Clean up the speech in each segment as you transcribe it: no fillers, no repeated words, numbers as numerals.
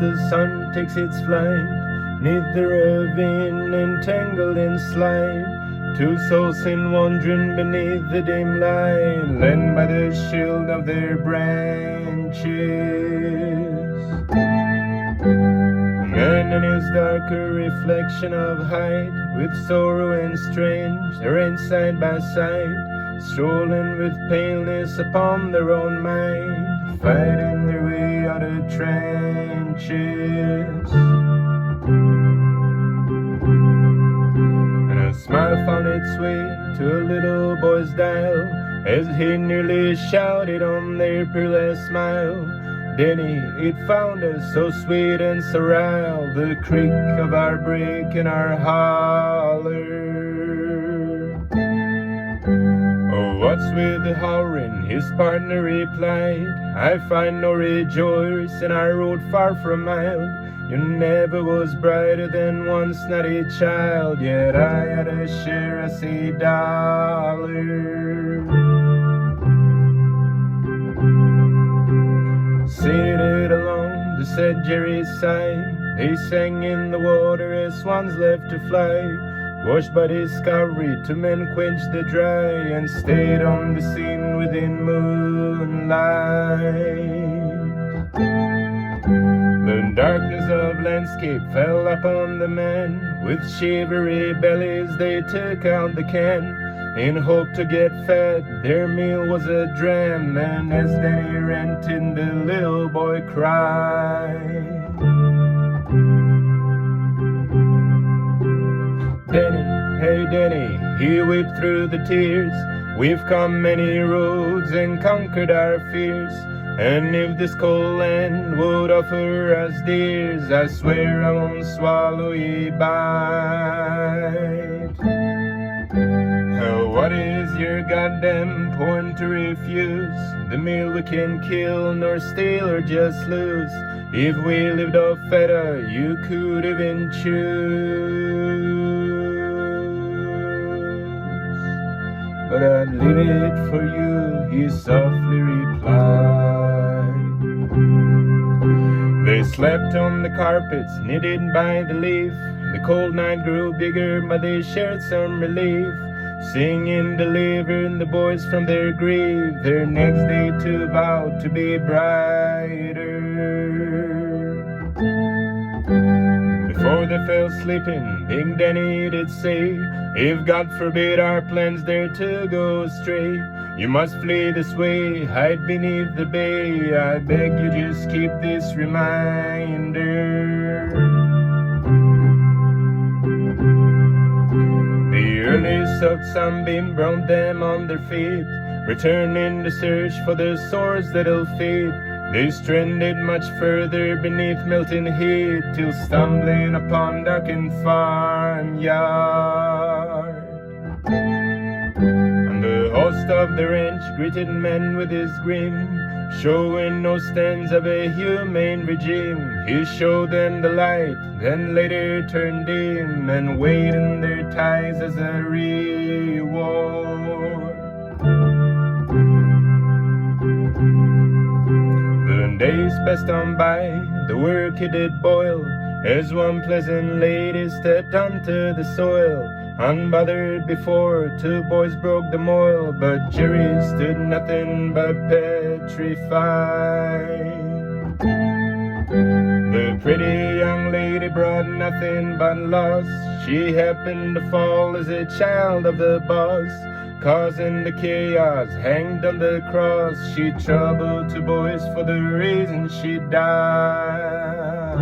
the sun takes its flight, 'neath the ravine entangled in slide, two souls in wandering beneath the dim light, led by the shield of their branches. A man and his darker reflection of height, with sorrow and strange, they ran side by side, strolling with paleness upon their own mind, fighting their way out of trenches. And a smile found its way to a little boy's dial, as he nearly shouted on their peerless smile, "Denny, it found us so sweet and so rile, the creak of our break and our holler." "Oh, what's with the hollering?" his partner replied. "I find no rejoice in our road far from mild. You never was brighter than one snotty child, yet I had a share of $1. Seated along the said Jerry's side, they sang in the water as swans left to fly, washed by discovery to men quenched the dry, and stayed on the scene within moonlight. The darkness of landscape fell upon the men, with shivery bellies they took out the can, in hope to get fed. Their meal was a dram, and as Danny ranted, the little boy cried, "Denny, hey Denny," he wept through the tears, "we've come many roads and conquered our fears, and if this cold land would offer us dears, I swear I won't swallow ye bite. What is your goddamn point to refuse the meal we can kill, nor steal or just lose? If we lived off feta, you could even choose. But I'd leave it for you," he softly replied. They slept on the carpets knitted by the leaf. The cold night grew bigger, but they shared some relief, singing, delivering the boys from their grief, their next day to vow to be brighter. Before they fell sleeping, Big Danny did say, "If God forbid our plans there to go astray, you must flee this way, hide beneath the bay. I beg you just keep this reminder." The early soft sunbeam brought them on their feet, returning to search for the swords that'll feed. They stranded much further beneath melting heat, till stumbling upon darkened farmyard. And the host of the ranch greeted men with his grin, showing no stands of a humane regime. He showed them the light, then later turned dim, and weighed in their ties as a reward. The days passed on by, the work it did boil, as one pleasant lady stepped onto the soil. Unbothered before, two boys broke the moil, but Jerry stood nothing but petrified. The pretty young lady brought nothing but loss. She happened to fall as a child of the boss, causing the chaos, hanged on the cross. She troubled two boys for the reason she died.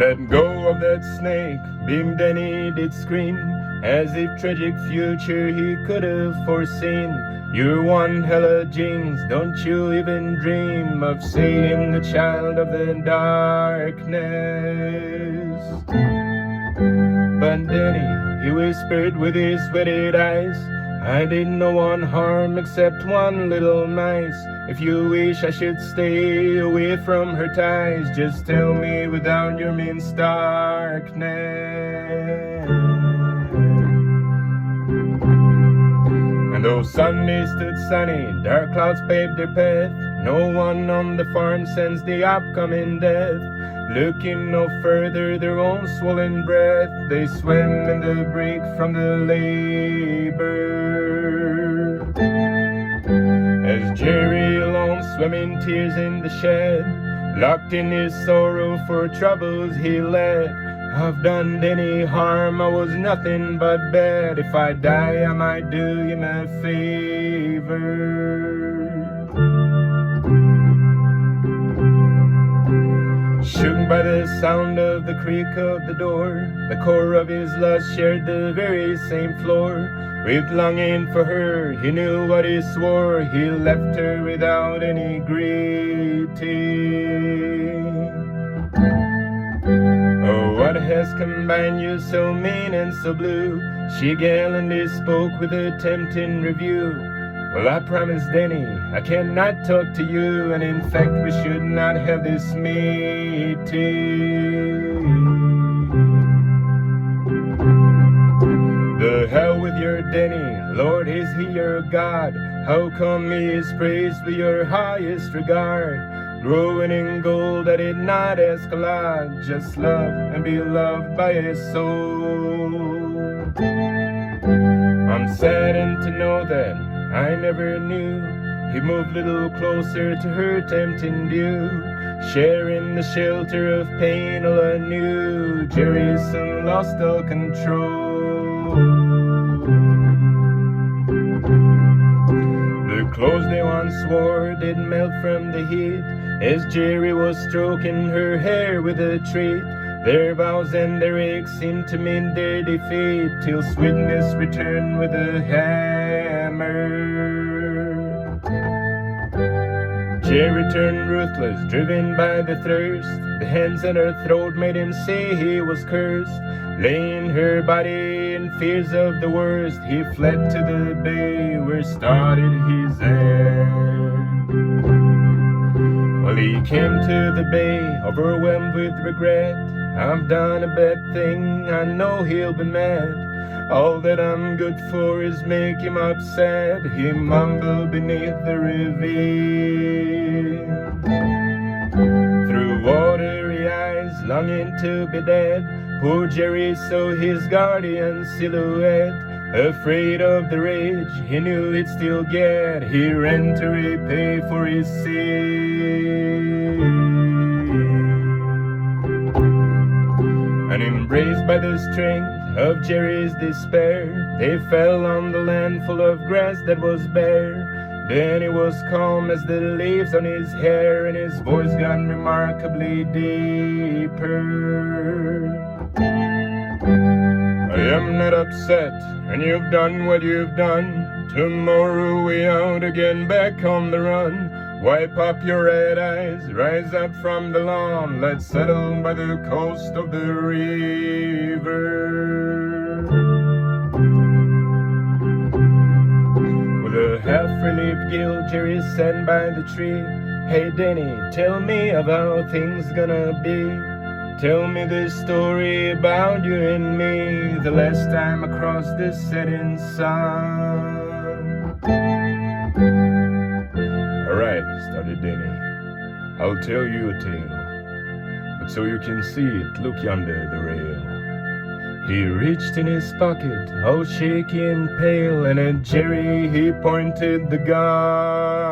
Let go of that snake, Big Danny did scream, as if tragic future he could have foreseen. You're one hella jinx, don't you even dream of saving the child of the darkness. But Danny, he whispered with his wetted eyes, I did no one harm except one little mice. If you wish I should stay away from her ties, just tell me without your means darkness. And though Sunday stood sunny, dark clouds paved their path, No one on the farm sensed the upcoming death. Looking no further, their own swollen breath, they swam in the break from the labor. As Jerry alone swam in tears in the shed, locked in his sorrow for troubles he led. I've done any harm, I was nothing but bad. If I die, I might do him a favor. Shook by the sound of the creak of the door, the core of his lust shared the very same floor. With longing for her, he knew what he swore. He left her without any greeting. Oh, what has combined you so mean and so blue? She gallantly spoke with a tempting review. Well, I promised Denny I cannot talk to you, and in fact we should not have this meeting. The hell with your Denny, Lord, is he your God? How come he is praised with your highest regard? Growing in gold, I did not ask a lot, just love and be loved by his soul. I'm saddened to know that I never knew he moved a little closer to her tempting view, sharing the shelter of pain all anew. Jerry soon lost all control. The clothes they once wore did melt from the heat as Jerry was stroking her hair with a treat. Their vows and their aches seemed to mean their defeat, till sweetness returned with a hammer. Jerry turned ruthless, driven by the thirst. The hands at her throat made him say he was cursed. Laying her body in fears of the worst, he fled to the bay where started his end. Well, he came to the bay, overwhelmed with regret. I've done a bad thing, I know he'll be mad. All that I'm good for is make him upset, he mumbled beneath the ravine. Through watery eyes, longing to be dead, poor Jerry saw his guardian silhouette. Afraid of the rage he knew he'd still get, he ran to repay for his sin. And embraced by the strength of Jerry's despair, they fell on the land full of grass that was bare. Then he was calm as the leaves on his hair, and his voice got remarkably deeper. I am not upset, and you've done what you've done. Tomorrow we out again, back on the run. Wipe up your red eyes, rise up from the lawn. Let's settle by the coast of the river. With a half-relieved guilt, Jerry sat by the tree. Hey Denny, tell me of how things gonna be. Tell me the story about you and me, the last time across the setting sun. Alright, started Denny, I'll tell you a tale, but so you can see it, look yonder the rail. He reached in his pocket, all shaky and pale, and at Jerry he pointed the gun.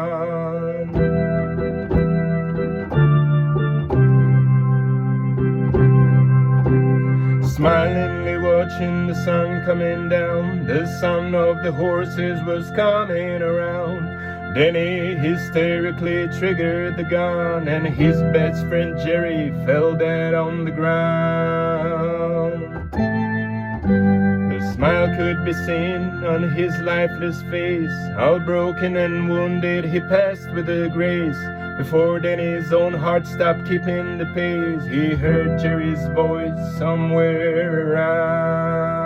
Smilingly watching the sun coming down, the sound of the horses was coming around. Denny hysterically triggered the gun, and his best friend Jerry fell dead on the ground. The smile could be seen on his lifeless face, all broken and wounded he passed with a grace. Before Denny's own heart stopped keeping the pace, he heard Jerry's voice somewhere around.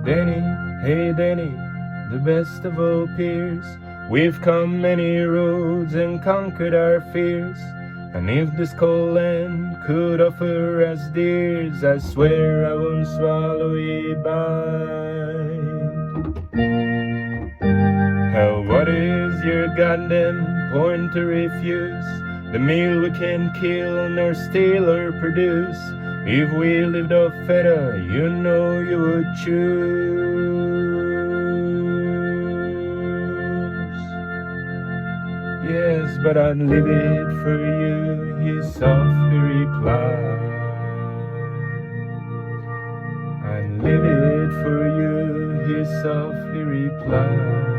Denny, hey Denny, the best of all peers, we've come many roads and conquered our fears. And if this cold land could offer us dears, I swear I won't swallow a bite. Hell, what is your goddamn point to refuse the meal we can't kill nor steal or produce? If we lived off feta, you know you would choose. Yes, but I'd leave it for you, he softly replied. I'd leave it for you, he softly replied.